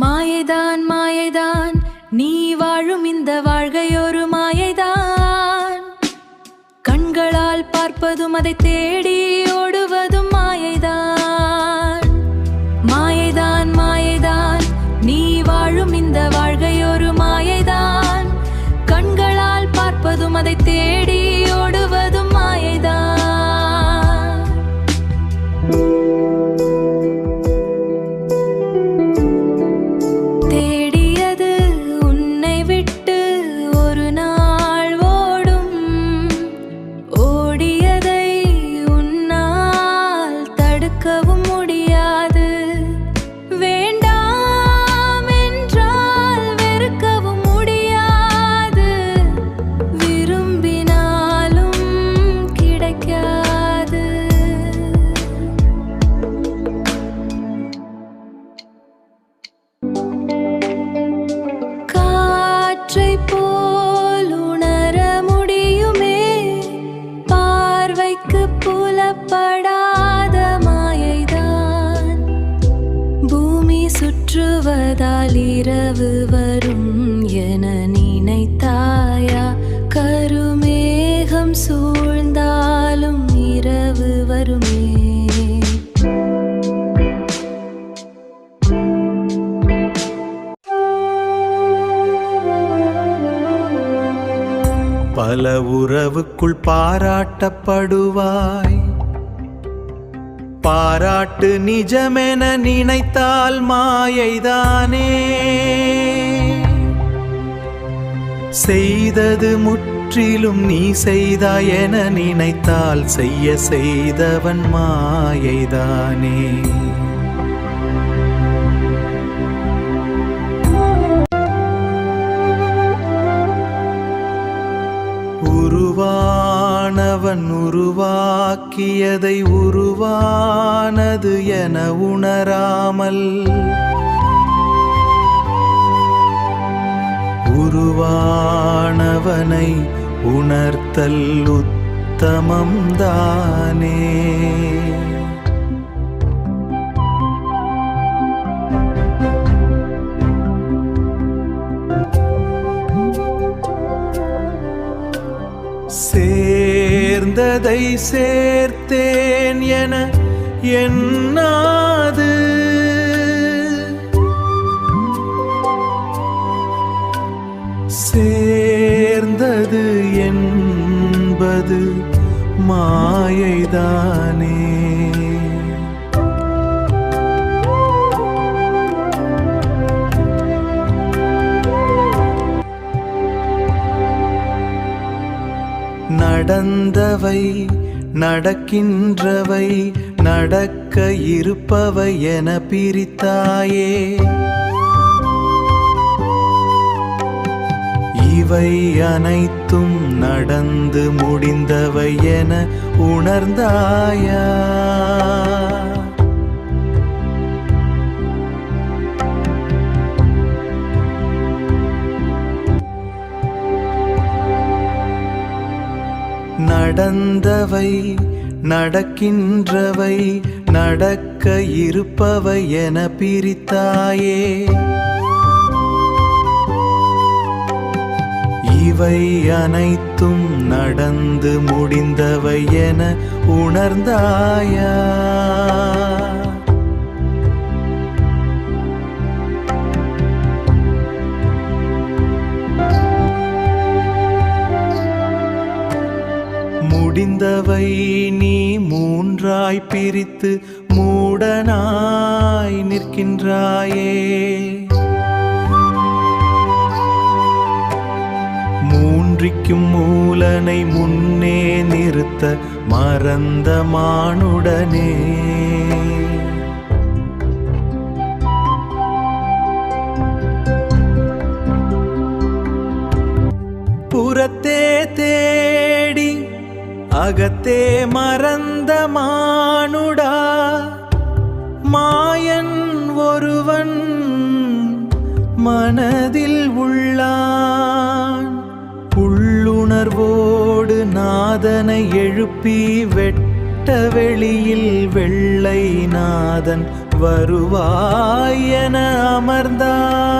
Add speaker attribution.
Speaker 1: மாயைதான் மாயைதான் நீ வாழும் இந்த வாழ்கையொரு மாயைதான். கண்களால் பார்ப்பதும் அதை தேடி ஓடுவதும் மாயைதான். மாயைதான் மாயைதான் நீ வாழும் இந்த வாழ்கையொரு மாயைதான். கண்களால் பார்ப்பதும் அதை தேடி ஓடுவதும் மாயைதான். போல் உணர முடியுமே பார்வைக்கு புலப்படாத மாயைதான். பூமி சுற்றுவதால் இரவு வரும் என நினைத்தாயா? கருமேகம் சூழ்ந்தாலும் இரவு வருமே.
Speaker 2: பல உறவுக்குள் பாராட்டப்படுவாய். பாராட்டு நிஜமென நினைத்தால் மாயைதானே. செய்தது முற்றிலும் நீ செய்தாய் என நினைத்தால் செய்தவன் மாயைதானே. உருவானவன் உருவாக்கியதை உருவானது என உணராமல் உருவானவனை உணர்த்தல் உத்தமம்தானே. சேர்ந்ததை சேர்த்தேன் என எண்ணாது சேர்ந்தது என்பது மாயைதானே. நடந்தவை நடக்கின்றவை நடக்க இருப்பவை என பிரித்தாயே. இவை அனைத்தும் நடந்து முடிந்தவை என உணர்ந்தாயா? நடந்தவை நடக்கின்றவை நடக்க இருப்பவை என பிரித்தாயே. இவை அனைத்தும் நடந்து முடிந்தவை என உணர்ந்தாயா? முடிந்தவை நீ மூன்றாய் பிரித்து மூடனாய் நிற்கின்றாயே. மூன்றிக்கும் மூலனை முன்னே நிறுத்த மறந்த மானுடனே. புறத்தே தேடி அகத்தே மறந்த மானுடா. மாயன் ஒருவன் மனதில் உள்ளான். உள்ளுணர்வோடு நாதனை எழுப்பி வெட்ட வெளியில் வெள்ளை நாதன் வருவாய் என அமர்ந்தான்.